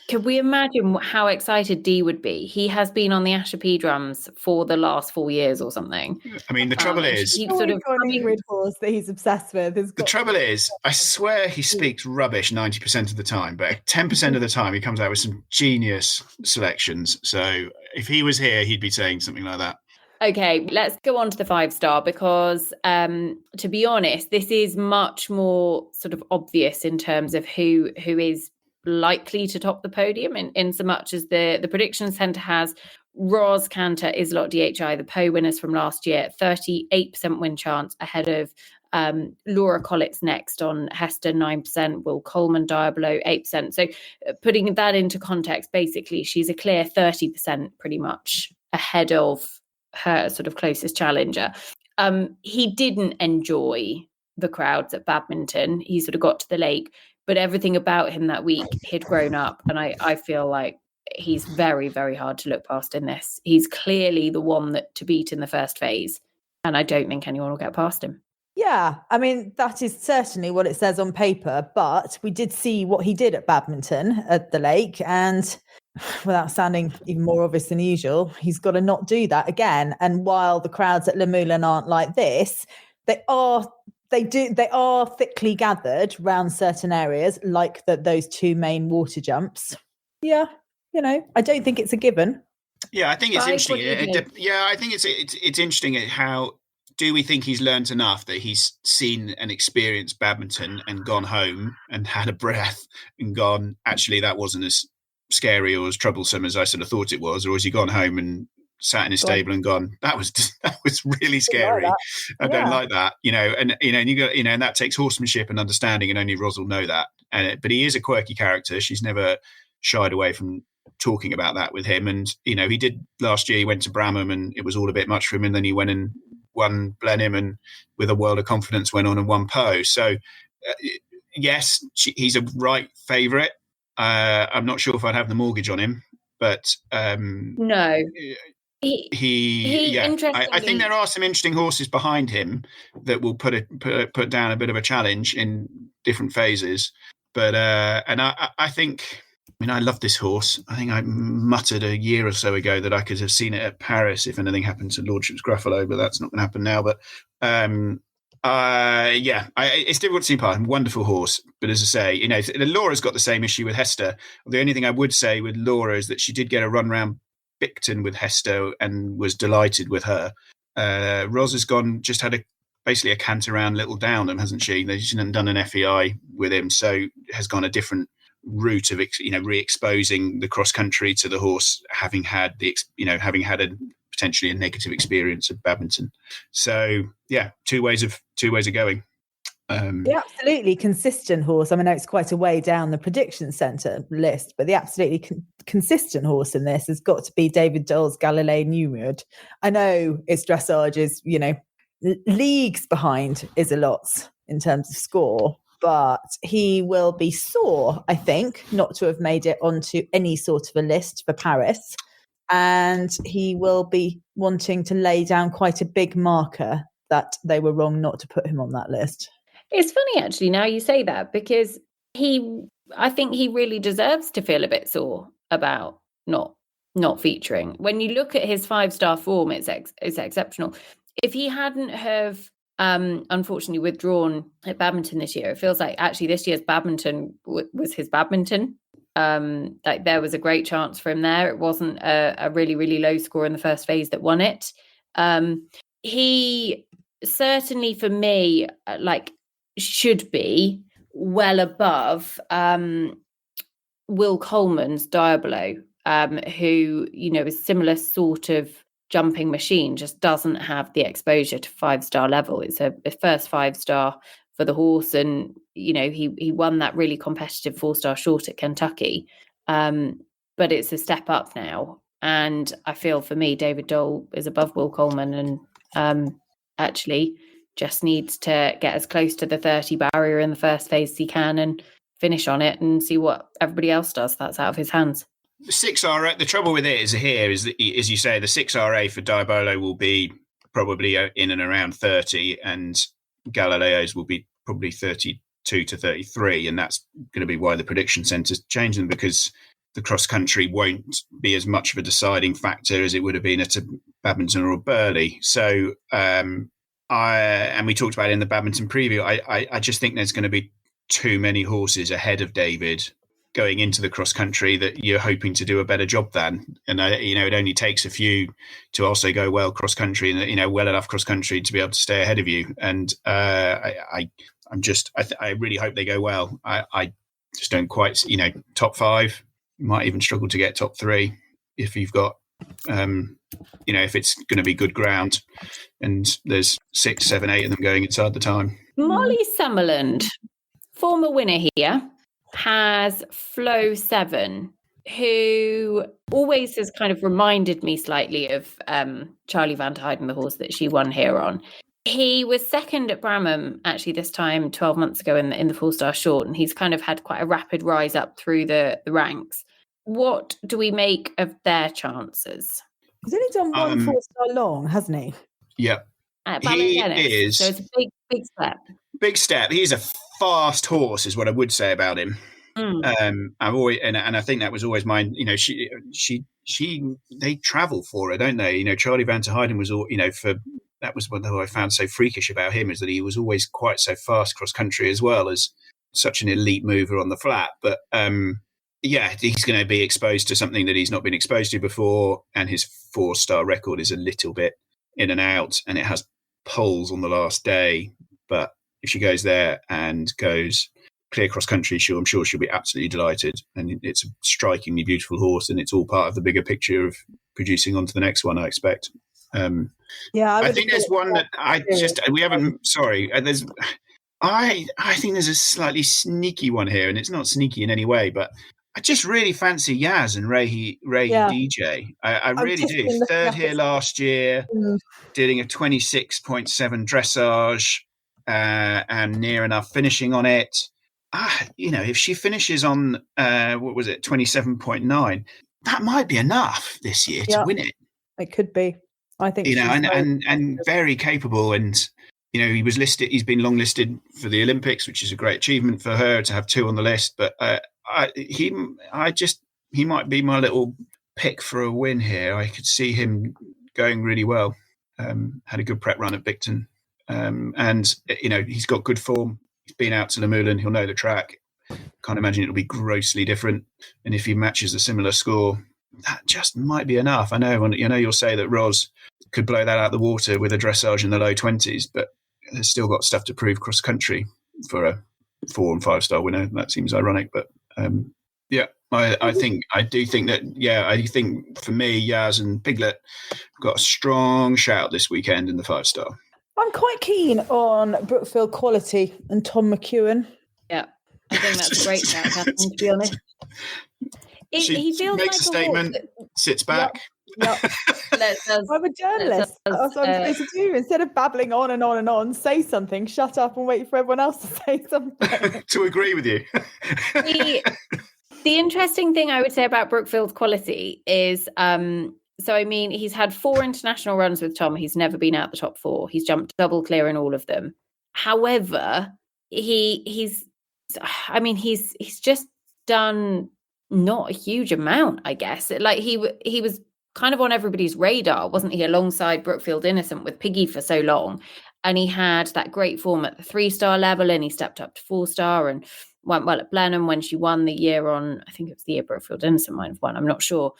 Speaker 3: Can we imagine how excited D would be? He has been on the Asher P drums for the last 4 years or something.
Speaker 4: I mean, the trouble is...
Speaker 5: He's sort of Ingrid horse that he's obsessed with.
Speaker 4: The trouble is, I swear he speaks rubbish 90% of the time, but 10% of the time he comes out with some genius selections. So if he was here, he'd be saying something like that.
Speaker 3: Okay, let's go on to the 5-star, because to be honest, this is much more sort of obvious in terms of who is likely to top the podium in so much as the prediction centre has Roz Cantor, Islot DHI, the Poe winners from last year, 38% win chance ahead of Laura Collett's next on Hester, 9%, Will Coleman, Diabolo, 8%. So putting that into context, basically, she's a clear 30% pretty much ahead of her sort of closest challenger. He didn't enjoy the crowds at Badminton. He sort of got to the lake, but everything about him that week, he'd grown up. And I feel like he's very, very hard to look past in this. He's clearly the one to beat in the first phase. And I don't think anyone will get past him.
Speaker 5: Yeah, I mean, that is certainly what it says on paper, but we did see what he did at Badminton at the lake, and without sounding even more obvious than usual, he's got to not do that again. And while the crowds at Luhmühlen aren't like this, they are thickly gathered around certain areas, like those two main water jumps. Yeah, I don't think it's a given.
Speaker 4: Yeah, I think it's interesting. I think it's interesting at how. Do we think he's learned enough that he's seen and experienced badminton and gone home and had a breath and gone, actually, that wasn't as scary or as troublesome as I sort of thought it was? Or has he gone home and sat in his stable and gone, that was really scary. I don't like that, and you got, and that takes horsemanship and understanding, and only Ros will know that. But he is a quirky character. She's never shied away from talking about that with him. And, he did last year, he went to Bramham and it was all a bit much for him. And then he went and won Blenheim and with a world of confidence went on and won Poe. So yes, he's a right favourite. I'm not sure if I'd have the mortgage on him, but
Speaker 3: no.
Speaker 4: I think there are some interesting horses behind him that will put down a bit of a challenge in different phases. But and I think, I love this horse. I think I muttered a year or so ago that I could have seen it at Paris if anything happened to Lordship's Gruffalo, but that's not going to happen now. But it's difficult to see apart. Wonderful horse, but as I say, Laura's got the same issue with Hester. The only thing I would say with Laura is that she did get a run round Bicton with Hester and was delighted with her. Ros has just had basically a canter round Little Downham, hasn't she? They just hadn't done an FEI with him, so has gone a different route of re-exposing the cross country to the horse, having had potentially a negative experience of Badminton. So yeah, two ways of going.
Speaker 5: The absolutely consistent horse. I know it's quite a way down the prediction centre list, but the absolutely consistent horse in this has got to be David Dole's Galilei Newwood. I know its dressage is, leagues behind Isolot's in terms of score, but he will be sore, I think, not to have made it onto any sort of a list for Paris. And he will be wanting to lay down quite a big marker that they were wrong not to put him on that list.
Speaker 3: It's funny, actually, now you say that, because I think he really deserves to feel a bit sore about not featuring. When you look at his 5-star form, it's exceptional. If he hadn't have unfortunately withdrawn at Badminton this year, it feels like actually this year's Badminton was his Badminton. Like there was a great chance for him there. It wasn't a really, really low score in the first phase that won it. He certainly, for me, should be well above Will Coleman's Diabolo, who, is similar sort of jumping machine, just doesn't have the exposure to 5-star level. It's a first 5-star for the horse, and he won that really competitive 4-star short at Kentucky, but it's a step up now, and I feel for me David Dole is above Will Coleman, and actually just needs to get as close to the 30 barrier in the first phase as he can and finish on it and see what everybody else does. That's out of his hands.
Speaker 4: The 6RA, the trouble with it is that, as you say, the 6RA for Diabolo will be probably in and around 30, and Galileo's will be probably 32 to 33, and that's going to be why the prediction centres change them, because the cross country won't be as much of a deciding factor as it would have been at a Badminton or a Burghley. So, and we talked about it in the Badminton preview. I just think there's going to be too many horses ahead of David going into the cross country that you're hoping to do a better job than. And it only takes a few to also go well cross country, and well enough cross country to be able to stay ahead of you. And I really hope they go well. I just don't quite, top 5. You might even struggle to get top 3 if you've got If it's going to be good ground, and there's 6, 7, 8 of them going inside the time.
Speaker 3: Molly Summerland, former winner here, has Flow 7, who always has kind of reminded me slightly of Charlie Van Heiden, the horse that she won here on. He was second at Bramham actually this time 12 months ago in the 4-star short, and he's kind of had quite a rapid rise up through the ranks. What do we make of their chances?
Speaker 5: He's only done one 4-star long, hasn't he?
Speaker 4: Yep.
Speaker 3: He is. So it's a big step.
Speaker 4: Big step. He's a fast horse, is what I would say about him. I've always, and I think that was always mine. They travel for her, don't they? Charlie Van Heiden was all, that was what I found so freakish about him, is that he was always quite so fast cross country as well as such an elite mover on the flat. But he's going to be exposed to something that he's not been exposed to before, and his 4-star record is a little bit in and out, and it has poles on the last day. But if she goes there and goes clear cross country, I'm sure she'll be absolutely delighted. And it's a strikingly beautiful horse, and it's all part of the bigger picture of producing onto the next one, I expect.
Speaker 5: I
Speaker 4: think there's one that I think there's a slightly sneaky one here, and it's not sneaky in any way, but I just really fancy Yaz and Ray DJ. I really do. Third here last year, doing a 26.7 dressage, and near enough finishing on it. If she finishes on 27.9, that might be enough this year to win it.
Speaker 5: It could be. I think
Speaker 4: and very capable, and he's been long listed for the Olympics, which is a great achievement for her to have 2 on the list. But he might be my little pick for a win here. I could see him going really well. Had a good prep run at Bicton, and he's got good form. He's been out to Luhmühlen. He'll know the track. Can't imagine it'll be grossly different. And if he matches a similar score, that just might be enough. I know, you'll say that Ros could blow that out of the water with a dressage in the low 20s, but has still got stuff to prove cross country for a 4- and 5-star winner. That seems ironic, but I think for me, Yaz and Piglet got a strong shout this weekend in the 5-star.
Speaker 5: I'm quite keen on Brookfield Quality and Tom McEwen.
Speaker 3: Yeah, I think that's a great shout, Catherine, to be honest. He feels
Speaker 4: makes
Speaker 3: like
Speaker 4: a statement, sits back.
Speaker 5: Yep. I'm a journalist. That's what I'm supposed to do. Instead of babbling on and on and on, say something, shut up and wait for everyone else to say something.
Speaker 4: To agree with you.
Speaker 3: The interesting thing I would say about Brookfield's Quality is, he's had 4 international runs with Tom. He's never been out the top 4. He's jumped double clear in all of them. However, he's just done not a huge amount, I guess. Like he was kind of on everybody's radar, wasn't he, alongside Brookfield Innocent with Piggy for so long, and he had that great form at the 3-star level, and he stepped up to 4-star and went well at Blenheim when she won the year on, I think it was the year Brookfield Innocent might have won, I'm not sure.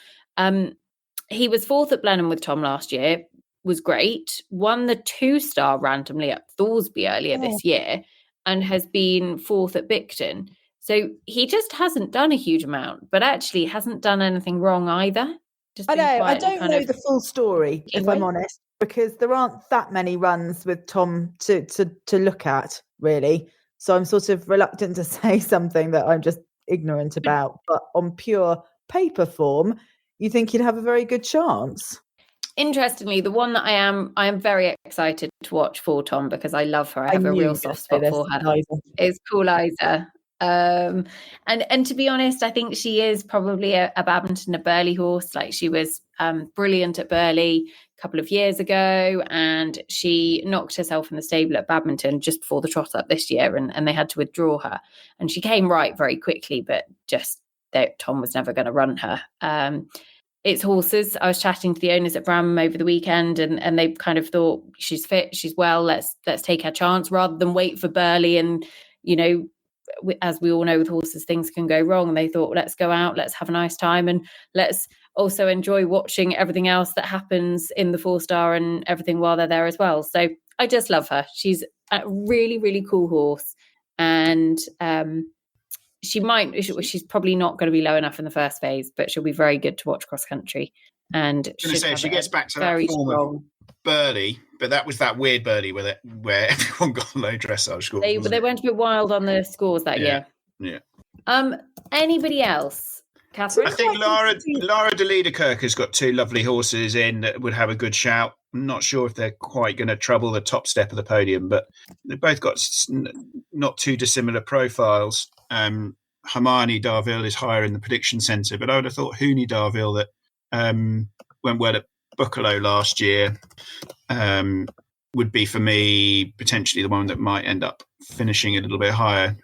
Speaker 3: He was 4th at Blenheim with Tom last year, was great, won the 2-star randomly at Thorsby earlier this year, and has been 4th at Bicton. So he just hasn't done a huge amount, but actually hasn't done anything wrong either.
Speaker 5: I know. I don't know the full story, if I'm honest, because there aren't that many runs with Tom to look at, really. So I'm sort of reluctant to say something that I'm just ignorant about. But on pure paper form, you think he'd have a very good chance.
Speaker 3: Interestingly, the one that I am very excited to watch for Tom, because I love her. I have a real soft spot for her. Is Cool Isa. And to be honest, I think she is probably a Badminton, a Burley horse. Like, she was brilliant at Burley a couple of years ago, and she knocked herself in the stable at Badminton just before the trot up this year, and they had to withdraw her, and she came right very quickly, but just Tom was never going to run her. It's horses. I was chatting to the owners at Bramham over the weekend, and they kind of thought, she's fit, she's well, let's take her chance rather than wait for Burley. And as we all know with horses, things can go wrong. And they thought, let's go out, let's have a nice time, and let's also enjoy watching everything else that happens in the 4-star and everything while they're there as well. So I just love her. She's a really, really cool horse. And she's probably not going to be low enough in the first phase, but she'll be very good to watch cross country. and
Speaker 4: I was going to say, if she gets back to that
Speaker 3: very
Speaker 4: form
Speaker 3: strong.
Speaker 4: of Burley, but that was that weird Burley where everyone got low dressage scores.
Speaker 3: They went a bit wild on the scores that year.
Speaker 4: Yeah.
Speaker 3: Anybody else? Catherine?
Speaker 4: I think Lara de Liederkirk has got 2 lovely horses in that would have a good shout. I'm not sure if they're quite going to trouble the top step of the podium, but they've both got not too dissimilar profiles. Hermione Darville is higher in the prediction centre, but I would have thought Hooney Darville, that went well at Buccalo last year, would be for me potentially the one that might end up finishing a little bit higher.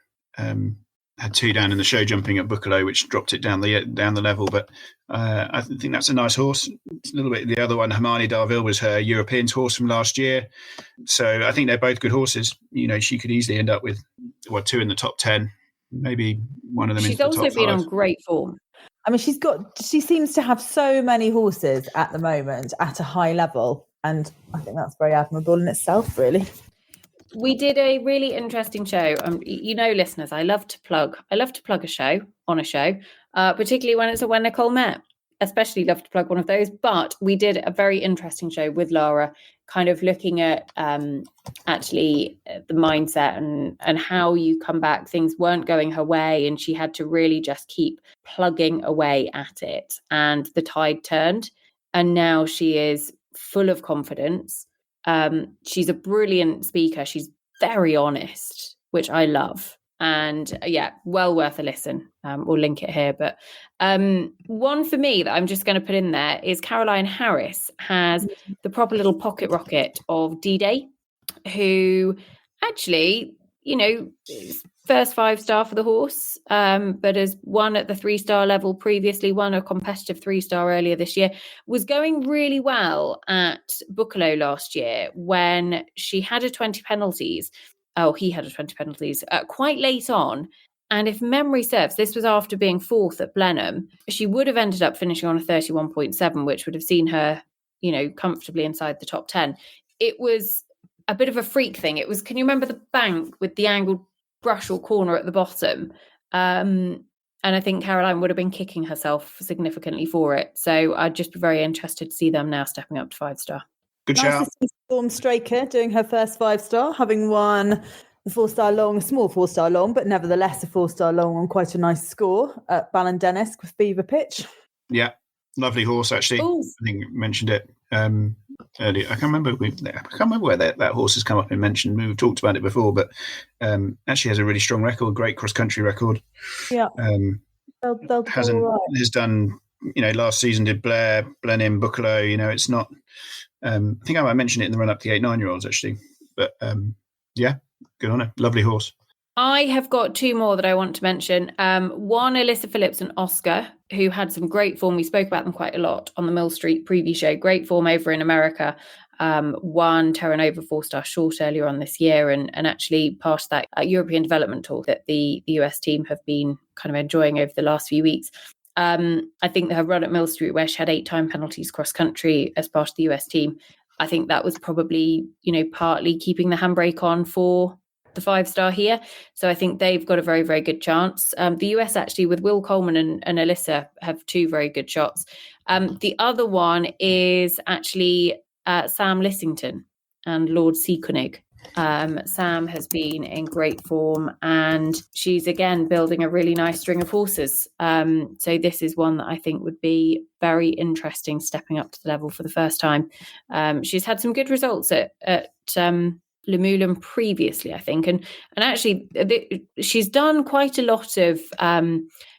Speaker 4: Had 2 down in the show jumping at Buccalo, which dropped it down the level, but I think that's a nice horse. It's a little bit. The other one, Hermione Darville, was her European horse from last year, so I think they're both good horses. She could easily end up with 2 in the top 10, maybe one of them.
Speaker 3: She's also been on great form.
Speaker 5: I mean, she seems to have so many horses at the moment at a high level, and I think that's very admirable in itself, really.
Speaker 3: We did a really interesting show. Listeners, I love to plug a show on a show, particularly when it's a When Nicole Met. Especially love to plug one of those. But we did a very interesting show with Lara, kind of looking at actually the mindset and how you come back. Things weren't going her way, and she had to really just keep plugging away at it. And the tide turned, and now she is full of confidence. She's a brilliant speaker. She's very honest, which I love. And well worth a listen. We'll link it here. But one for me that I'm just going to put in there is Caroline Harris has the proper little pocket rocket of D-Day, who actually, is first 5-star for the horse, but has won at the 3-star level previously, won a competitive 3-star earlier this year, was going really well at Buccalo last year when she had a 20 penalties. Oh, he had a 20 penalties quite late on. And if memory serves, this was after being 4th at Blenheim. She would have ended up finishing on a 31.7, which would have seen her, comfortably inside the top 10. It was a bit of a freak thing. It was, can you remember the bank with the angled brush or corner at the bottom? And I think Caroline would have been kicking herself significantly for it. So I'd just be very interested to see them now stepping up to 5-star.
Speaker 4: Good shout.
Speaker 5: Storm Straker doing her first 5-star, having won the 4-star long, a small 4-star long, but nevertheless a 4-star long on quite a nice score at Ballindennis with Fever Pitch.
Speaker 4: Yeah, lovely horse actually.
Speaker 3: Ooh.
Speaker 4: I think you mentioned it earlier. I can't remember where that horse has come up and mentioned. We've talked about it before, but actually has a really strong record, great cross-country record.
Speaker 5: Yeah,
Speaker 4: has done. Last season did Blenheim, Buccalo. It's not. I think I might mention it in the run up to the 8-9-year-olds actually, but good on her. Lovely horse.
Speaker 3: I have got 2 more that I want to mention. One, Alyssa Phillips and Oscar, who had some great form. We spoke about them quite a lot on the Mill Street preview show. Great form over in America. Won Terra Nova 4-star short earlier on this year, and actually passed that European development tour that the US team have been kind of enjoying over the last few weeks. I think her run at Mill Street, where she had 8 time penalties cross country as part of the US team, I think that was probably, partly keeping the handbrake on for the 5-star here. So I think they've got a very, very good chance. The US actually with Will Coleman and Alyssa have 2 very good shots. The other one is actually Sam Lissington and Lord Seaconig. Sam has been in great form, and she's again building a really nice string of horses. So this is one that I think would be very interesting, stepping up to the level for the first time. She's had some good results at Luhmühlen previously, I think, and actually she's done quite a lot of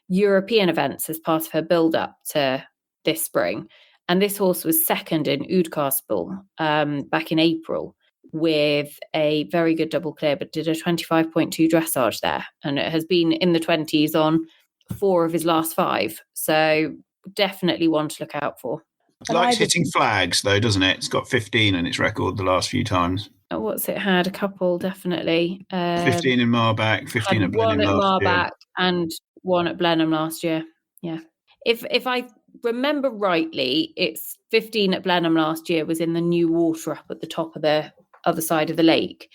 Speaker 3: European events as part of her build up to this spring. And this horse was second in Oudcastle back in April, with a very good double clear, but did a 25.2 dressage there. And it has been in the 20s on 4 of his last 5. So definitely one to look out for.
Speaker 4: It likes hitting flags, though, doesn't it? It's got 15 in its record the last few times.
Speaker 3: What's it had? A couple, definitely.
Speaker 4: 15 in Marbach, 15 at Blenheim last year. 1 at Marbach
Speaker 3: and 1 at Blenheim last year. Yeah. If I remember rightly, it's 15 at Blenheim last year was in the new water up at the top of the other side of the lake.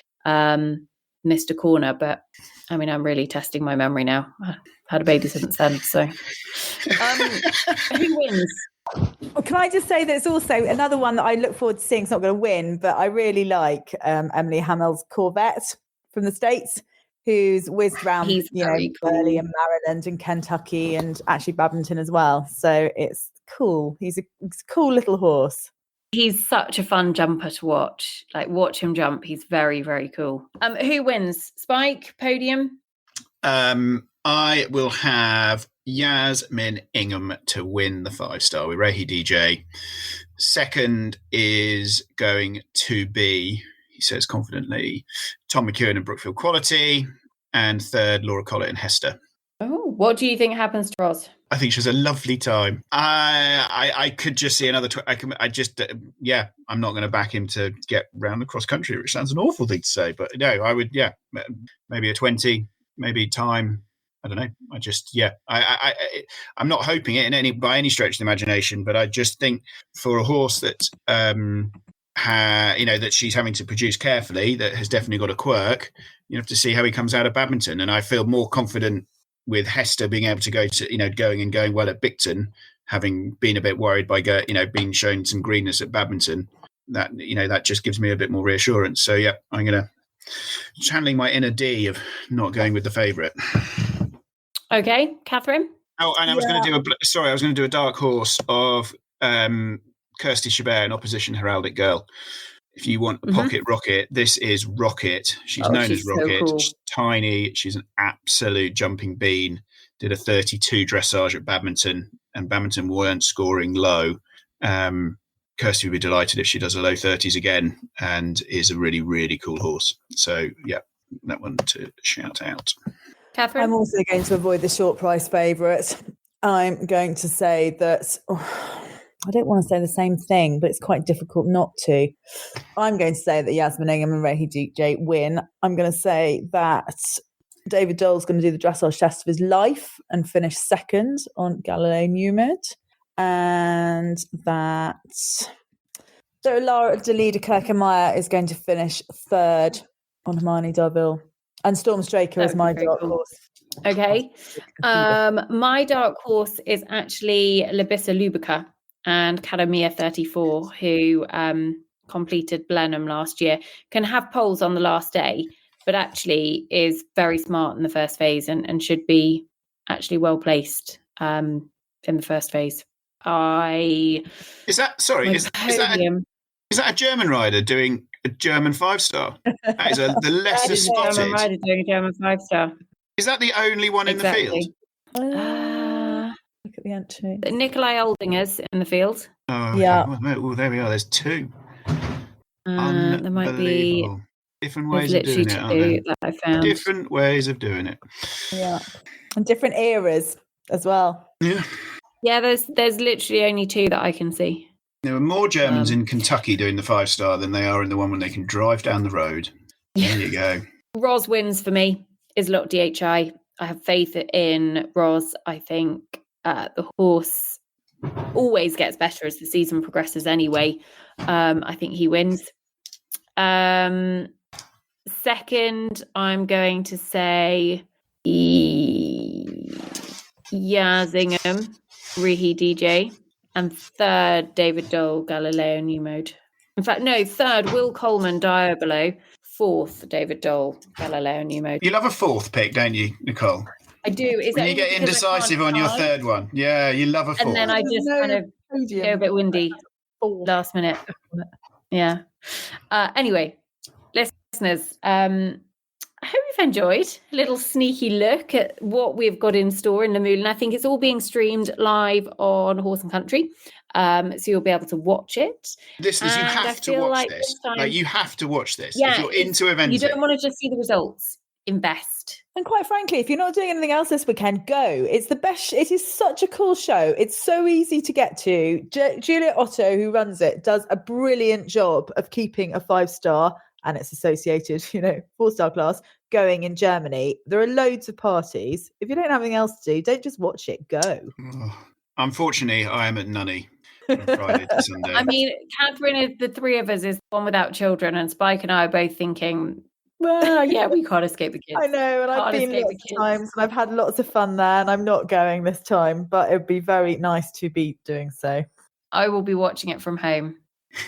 Speaker 3: Missed a corner, but I mean, I'm really testing my memory now. I had a baby since then, so who wins?
Speaker 5: Well, can I just say that it's also another one that I look forward to seeing? It's not going to win, but I really like Emily Hamel's Corvette from the States, who's whizzed around,
Speaker 3: He's very cool.
Speaker 5: Burley and Maryland and Kentucky and actually Badminton as well. So it's cool. He's a cool little horse.
Speaker 3: He's such a fun jumper to watch. Like, watch him jump. He's very, very cool. Who wins? Spike, podium?
Speaker 4: I will have Yasmin Ingham to win the 5-star with Rahi DJ. Second is going to be, he says confidently, Tom McEwen and Brookfield Quality. And third, Laura Collett and Hester.
Speaker 3: Oh, what do you think happens to Roz?
Speaker 4: I think she has a lovely time. I could just see another. I'm not going to back him to get round the cross country, which sounds an awful thing to say, but no, I would. Yeah, maybe a 20, maybe time. I don't know. I'm not hoping it by any stretch of the imagination, but I just think for a horse that that she's having to produce carefully, that has definitely got a quirk. You have to see how he comes out of Badminton, and I feel more confident with Hester being able to go to, going well at Bicton, having been a bit worried by, being shown some greenness at Badminton, that just gives me a bit more reassurance. So, yeah, I'm going to channeling my inner D of not going with the favourite.
Speaker 3: Okay, Catherine?
Speaker 4: Oh, and I was going to do a dark horse of Kirsty Chabert in opposition Heraldic Girl. If you want a pocket rocket, this is Rocket. She's known as Rocket. So cool. She's tiny. She's an absolute jumping bean. Did a 32 dressage at Badminton, and Badminton weren't scoring low. Kirsty would be delighted if she does a low 30s again, and is a really, really cool horse. So, yeah, that one to shout out.
Speaker 3: Catherine?
Speaker 5: I'm also going to avoid the short price favourite. I'm going to say that... I don't want to say the same thing, but it's quite difficult not to. I'm going to say that Yasmin Ingham and Rahi DJ win. I'm going to say that David Dole's going to do the dressage test of his life and finish second on Galileo Newmed. And that Lara Delida Kirkemeyer is going to finish third on Hermione Darville. And Storm Straker is my dark horse.
Speaker 3: Okay. My dark horse is actually Labissa Lubica and Academia 34, who completed Blenheim last year, can have poles on the last day, but actually is very smart in the first phase and should be actually well placed in the first phase.
Speaker 4: Is that a German rider doing a German 5-star? That is the lesser spotted.
Speaker 3: German rider doing a German 5-star.
Speaker 4: Is that the only one in the field?
Speaker 5: Look at the entry.
Speaker 3: Nikolai Oldinger's in the field.
Speaker 4: Oh,
Speaker 5: yeah.
Speaker 4: Well, there we are. There's two.
Speaker 3: There might be
Speaker 4: different ways of doing it, aren't there?
Speaker 3: That I found.
Speaker 4: Different ways of doing it.
Speaker 5: Yeah, and different eras as well.
Speaker 4: Yeah.
Speaker 3: Yeah, there's literally only two that I can see.
Speaker 4: There are more Germans in Kentucky doing the 5-star than they are in the one when they can drive down the road. There you go.
Speaker 3: Ros wins for me. Is Lot DHI. I have faith in Ros. I think the horse always gets better as the season progresses anyway. I think he wins. Second, I'm going to say Yazingham, Rihi DJ. And third, David Dole, Galileo New Mode. In fact, no, third, Will Coleman, Diabolo. Fourth, David Dole, Galileo New Mode.
Speaker 4: You love a fourth pick, don't you, Nicole?
Speaker 3: I do.
Speaker 4: When you get indecisive on your third one. Yeah, you love a fourth.
Speaker 3: And then I just kind of go a bit windy last minute. Yeah. Anyway, listeners, I hope you've enjoyed a little sneaky look at what we've got in store in Luhmühlen. I think it's all being streamed live on Horse and Country, so you'll be able to watch it.
Speaker 4: Listeners, you have to watch this. You have to watch this.
Speaker 3: Yeah,
Speaker 4: if you're into eventing.
Speaker 3: You don't want to just see the results. Invest.
Speaker 5: And quite frankly, if you're not doing anything else this weekend, go. It's the best. It is such a cool show. It's so easy to get to. Juliet Otto, who runs it, does a brilliant job of keeping a 5-star and its associated, 4-star class going in Germany. There are loads of parties. If you don't have anything else to do, don't just watch it. Go.
Speaker 4: Unfortunately, I am at Nunny from Friday to Sunday.
Speaker 3: I mean, Catherine is the three of us is one without children, and Spike and I are both thinking, well, yeah, we can't escape the kids.
Speaker 5: I know, and I've been lots of times, and I've had lots of fun there, and I'm not going this time, but it would be very nice to be doing so.
Speaker 3: I will be watching it from home.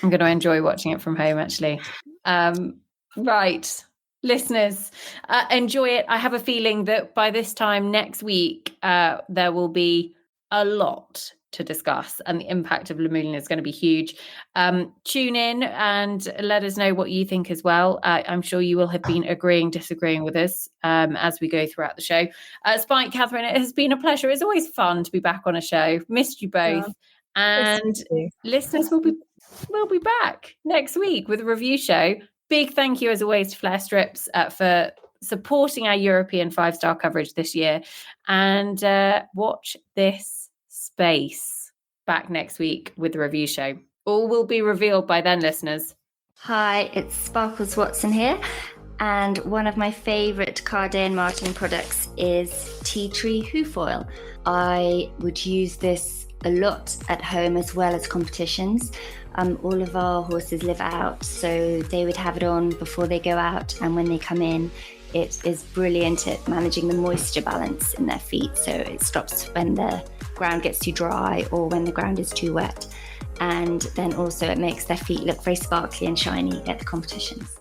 Speaker 3: I'm going to enjoy watching it from home, actually. Right. Listeners, enjoy it. I have a feeling that by this time next week, there will be a lot to discuss, and the impact of Luhmühlen is going to be huge. Tune in and let us know what you think as well. I'm sure you will have been agreeing, disagreeing with us as we go throughout the show. Spike, Catherine, it has been a pleasure. It's always fun to be back on a show. Missed you both.
Speaker 5: Yeah.
Speaker 3: And listeners, we'll be back next week with a review show. Big thank you, as always, to Flare Strips for supporting our European 5-star coverage this year. And watch this space. Back next week with the review show. All will be revealed by then, listeners.
Speaker 6: Hi, it's Sparkles Watson here. And one of my favourite Cardin Martin products is Tea Tree Hoof Oil. I would use this a lot at home as well as competitions. All of our horses live out, so they would have it on before they go out, and when they come in, it is brilliant at managing the moisture balance in their feet, so it stops when the ground gets too dry or when the ground is too wet, and then also it makes their feet look very sparkly and shiny at the competitions.